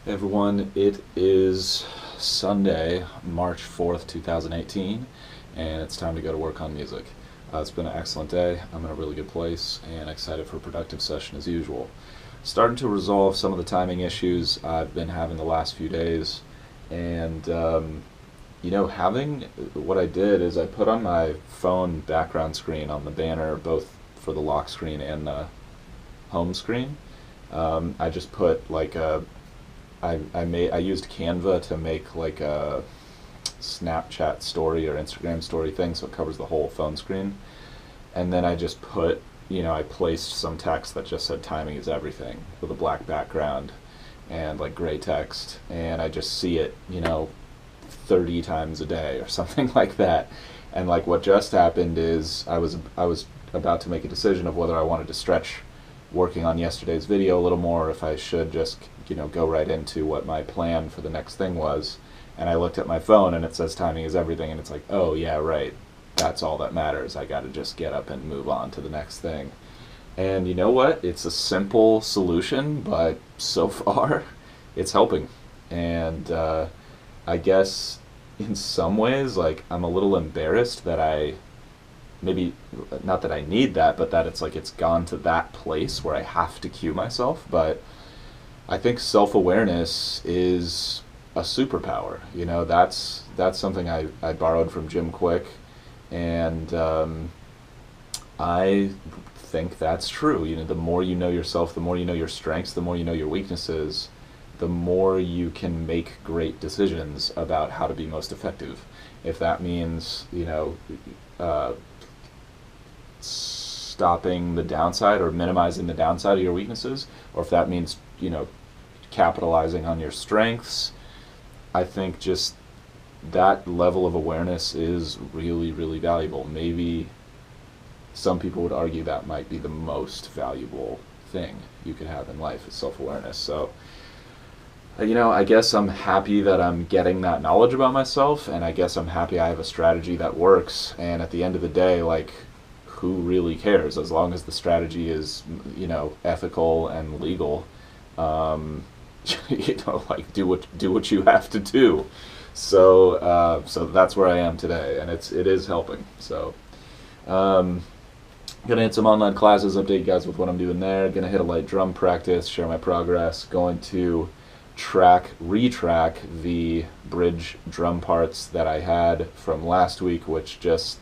Hey everyone, it is Sunday, March 4th, 2018, and it's time to go to work on music. It's been an excellent day. I'm in a really good place and excited for a productive session as usual. Starting to resolve some of the timing issues I've been having the last few days, and having what I did is I put on my phone background screen on the banner, both for the lock screen and the home screen. I just put like a I used Canva to make like a Snapchat story or Instagram story thing, so it covers the whole phone screen. And then I just I placed some text that just said "timing is everything" with a black background and like gray text, and I just see it, 30 times a day or something like that. And like what just happened is I was about to make a decision of whether I wanted to stretch working on yesterday's video a little more, or if I should just go right into what my plan for the next thing was. And I looked at my phone and it says timing is everything, and it's like, oh yeah, right, that's all that matters. I got to just get up and move on to the next thing. And you know what? It's a simple solution, but so far it's helping. And I guess in some ways, like, I'm a little embarrassed that I maybe not that I need that, but that it's like it's gone to that place where I have to cue myself. But I think self-awareness is a superpower. That's something I borrowed from Jim Quick, and I think that's true. The more you know yourself, the more you know your strengths, the more you know your weaknesses, the more you can make great decisions about how to be most effective. If that means, uh, stopping the downside or minimizing the downside of your weaknesses, or if that means, capitalizing on your strengths, I think just that level of awareness is really, really valuable. Maybe some people would argue that might be the most valuable thing you could have in life is self-awareness. So, I guess I'm happy that I'm getting that knowledge about myself, and I guess I'm happy I have a strategy that works. And at the end of the day, like, who really cares? As long as the strategy is, ethical and legal, um, like, do what you have to do. So that's where I am today, and it is helping. So, um, gonna hit some online classes, update you guys with what I'm doing there. Gonna hit a light drum practice, share my progress. Going to retrack the bridge drum parts that I had from last week, which just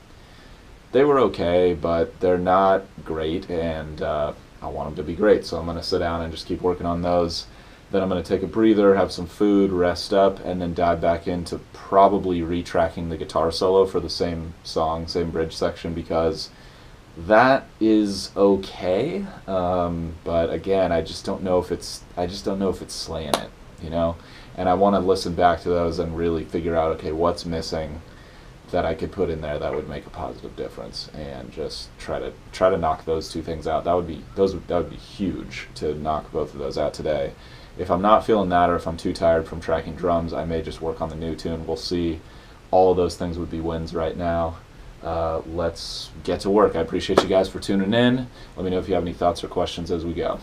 they were okay, but they're not great, and I want them to be great. So I'm gonna sit down and just keep working on those. Then I'm going to take a breather, have some food, rest up, and then dive back into probably retracking the guitar solo for the same song, same bridge section, because that is okay. But again, I just don't know if it's slaying it, And I want to listen back to those and really figure out, okay, what's missing that I could put in there that would make a positive difference, and just try to knock those two things out. That would be huge to knock both of those out today. If I'm not feeling that, or if I'm too tired from tracking drums, I may just work on the new tune. We'll see. All of those things would be wins right now. Let's get to work. I appreciate you guys for tuning in. Let me know if you have any thoughts or questions as we go.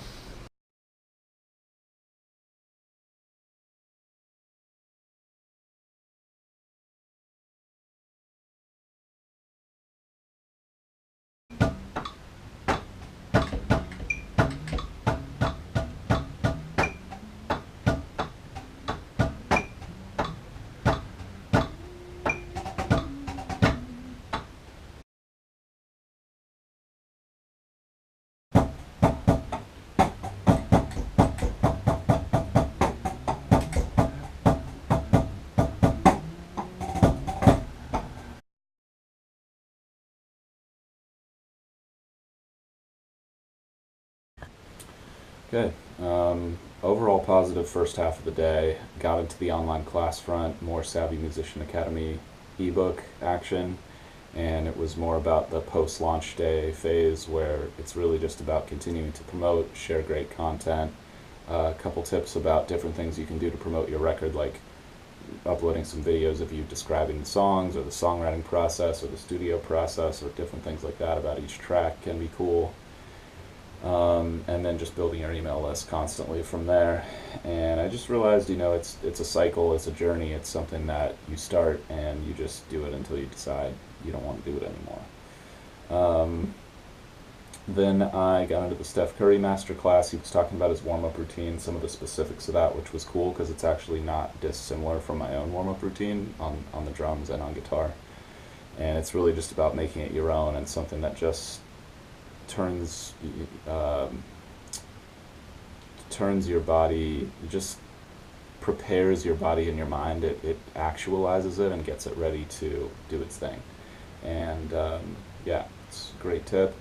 Okay. Overall positive first half of the day. Got into the online class front, more Savvy Musician Academy ebook action, and it was more about the post-launch day phase where it's really just about continuing to promote, share great content. A couple tips about different things you can do to promote your record, like uploading some videos of you describing the songs or the songwriting process or the studio process or different things like that about each track can be cool. and then just building your email list constantly from there. And I just realized, it's a cycle, it's a journey, it's something that you start and you just do it until you decide you don't want to do it anymore. Then I got into the Steph Curry masterclass. He was talking about his warm-up routine, some of the specifics of that, which was cool because it's actually not dissimilar from my own warm-up routine on the drums and on guitar. And it's really just about making it your own and something that just turns um, turns your body, just prepares your body and your mind. It actualizes it and gets it ready to do its thing. And yeah, it's a great tip.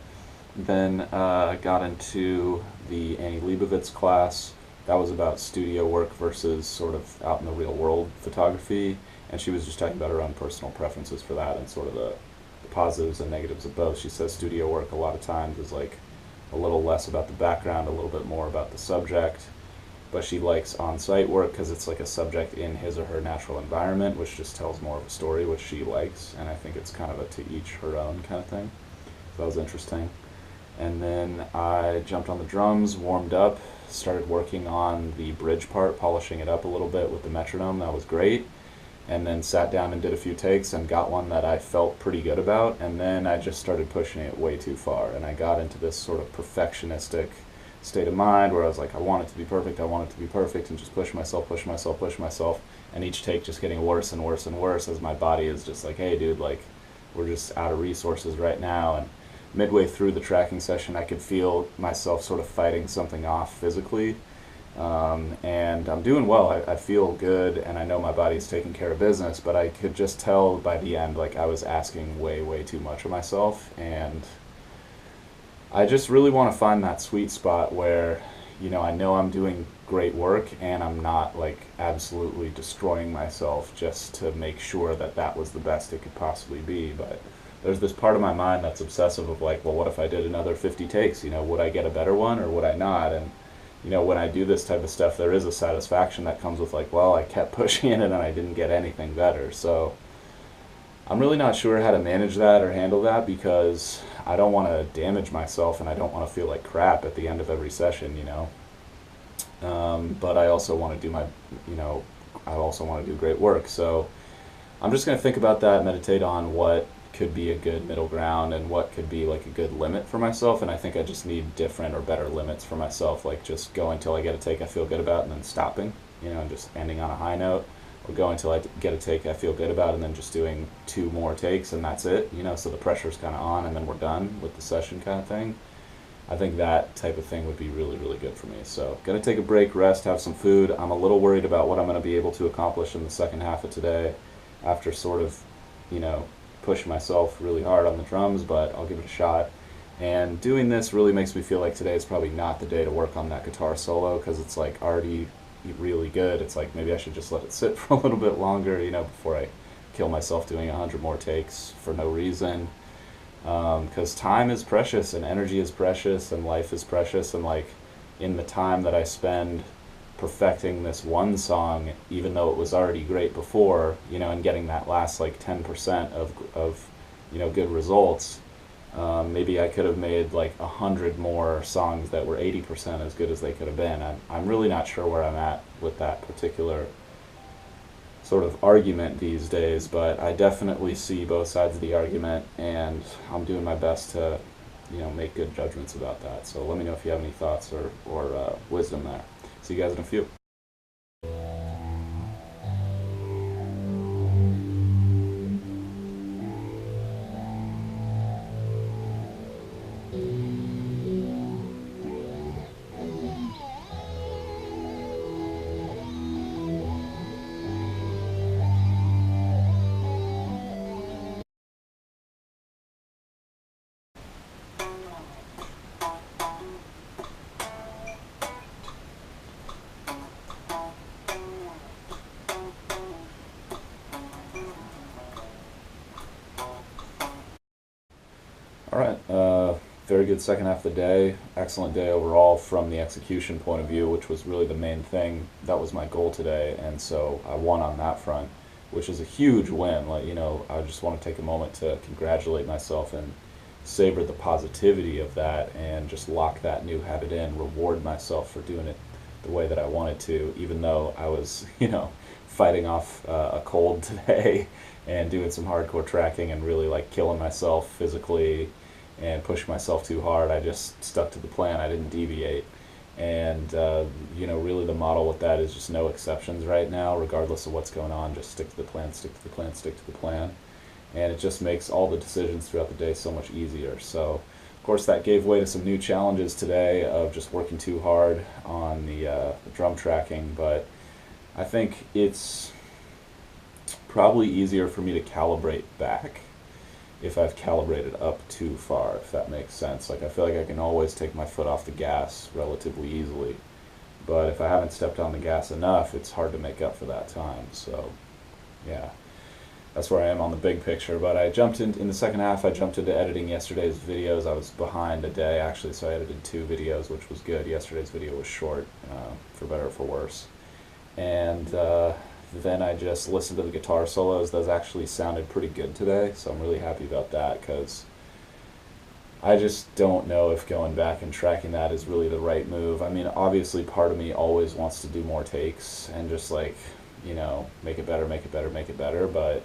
Then I got into the Annie Leibovitz class. That was about studio work versus sort of out in the real world photography. And she was just talking about her own personal preferences for that and sort of the positives and negatives of both. She says studio work a lot of times is like a little less about the background, a little bit more about the subject. But she likes on-site work because it's like a subject in his or her natural environment, which just tells more of a story, which she likes. And I think it's kind of a to each her own kind of thing. So that was interesting. And then I jumped on the drums, warmed up, started working on the bridge part, polishing it up a little bit with the metronome. That was great. And then sat down and did a few takes and got one that I felt pretty good about. And then I just started pushing it way too far. And I got into this sort of perfectionistic state of mind where I was like, I want it to be perfect, I want it to be perfect, and just push myself, push myself, push myself. And each take just getting worse and worse and worse as my body is just like, hey, dude, like, we're just out of resources right now. And midway through the tracking session, I could feel myself sort of fighting something off physically. And I'm doing well. I feel good, and I know my body's taking care of business, but I could just tell by the end, like, I was asking way, way too much of myself. And I just really want to find that sweet spot where, I know I'm doing great work and I'm not, like, absolutely destroying myself just to make sure that that was the best it could possibly be. But there's this part of my mind that's obsessive of like, well, what if I did another 50 takes? Would I get a better one or would I not? And when I do this type of stuff, there is a satisfaction that comes with like, well, I kept pushing it and I didn't get anything better. So I'm really not sure how to manage that or handle that because I don't want to damage myself and I don't want to feel like crap at the end of every session. But I also want to do I also want to do great work. So I'm just going to think about that, meditate on what could be a good middle ground and what could be like a good limit for myself. And I think I just need different or better limits for myself, like just go until I get a take I feel good about and then stopping, and just ending on a high note, or go until I get a take I feel good about and then just doing 2 more takes and that's it, so the pressure's kind of on and then we're done with the session kind of thing. I think that type of thing would be really, really good for me. So gonna take a break, rest, have some food. I'm a little worried about what I'm gonna be able to accomplish in the second half of today after sort of, push myself really hard on the drums, but I'll give it a shot. And doing this really makes me feel like today is probably not the day to work on that guitar solo because it's like already really good. It's like maybe I should just let it sit for a little bit longer, before I kill myself doing 100 more takes for no reason. Because time is precious and energy is precious and life is precious, and like in the time that I spend perfecting this one song, even though it was already great before, and getting that last like 10% of good results, maybe I could have made like 100 more songs that were 80% as good as they could have been. I'm really not sure where I'm at with that particular sort of argument these days, but I definitely see both sides of the argument, and I'm doing my best to make good judgments about that. So let me know if you have any thoughts or wisdom there. See you guys in a few. All right, very good second half of the day. Excellent day overall from the execution point of view, which was really the main thing. That was my goal today, and so I won on that front, which is a huge win. Like, I just want to take a moment to congratulate myself and savor the positivity of that and just lock that new habit in, reward myself for doing it the way that I wanted to, even though I was, fighting off a cold today and doing some hardcore tracking and really like killing myself physically and pushing myself too hard. I just stuck to the plan. I didn't deviate. And, really the model with that is just no exceptions right now, regardless of what's going on. Just stick to the plan, stick to the plan, stick to the plan. And it just makes all the decisions throughout the day so much easier. So, of course, that gave way to some new challenges today of just working too hard on the drum tracking, but I think it's probably easier for me to calibrate back if I've calibrated up too far, if that makes sense. Like, I feel like I can always take my foot off the gas relatively easily, but if I haven't stepped on the gas enough, it's hard to make up for that time. So, yeah, that's where I am on the big picture. But I jumped in the second half, I jumped into editing yesterday's videos. I was behind a day, actually, so I edited 2 videos, which was good. Yesterday's video was short, for better or for worse. And then I just listened to the guitar solos. Those actually sounded pretty good today, so I'm really happy about that, because I just don't know if going back and tracking that is really the right move. I mean, obviously part of me always wants to do more takes and just like, make it better, make it better, make it better, but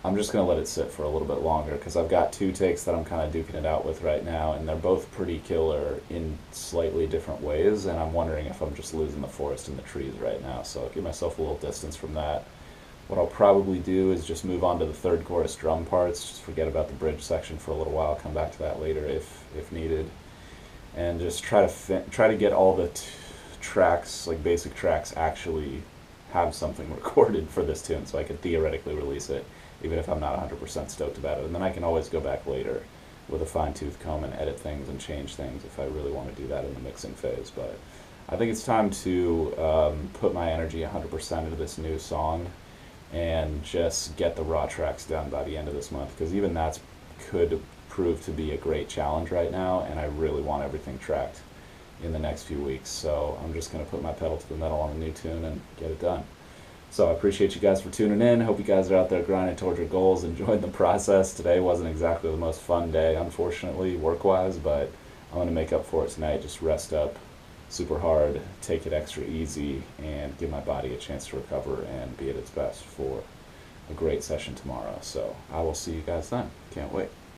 I'm just going to let it sit for a little bit longer, because I've got 2 takes that I'm kind of duking it out with right now, and they're both pretty killer in slightly different ways, and I'm wondering if I'm just losing the forest and the trees right now, so I'll give myself a little distance from that. What I'll probably do is just move on to the 3rd chorus drum parts, just forget about the bridge section for a little while, come back to that later if needed, and just try to get all the tracks, like basic tracks, actually have something recorded for this tune, so I could theoretically release it, even if I'm not 100% stoked about it. And then I can always go back later with a fine-tooth comb and edit things and change things if I really want to do that in the mixing phase. But I think it's time to put my energy 100% into this new song and just get the raw tracks done by the end of this month, because even that could prove to be a great challenge right now, and I really want everything tracked in the next few weeks. So I'm just going to put my pedal to the metal on a new tune and get it done. So I appreciate you guys for tuning in. Hope you guys are out there grinding towards your goals, enjoying the process. Today wasn't exactly the most fun day, unfortunately, work-wise, but I'm going to make up for it tonight. Just rest up super hard, take it extra easy, and give my body a chance to recover and be at its best for a great session tomorrow. So I will see you guys then. Can't wait.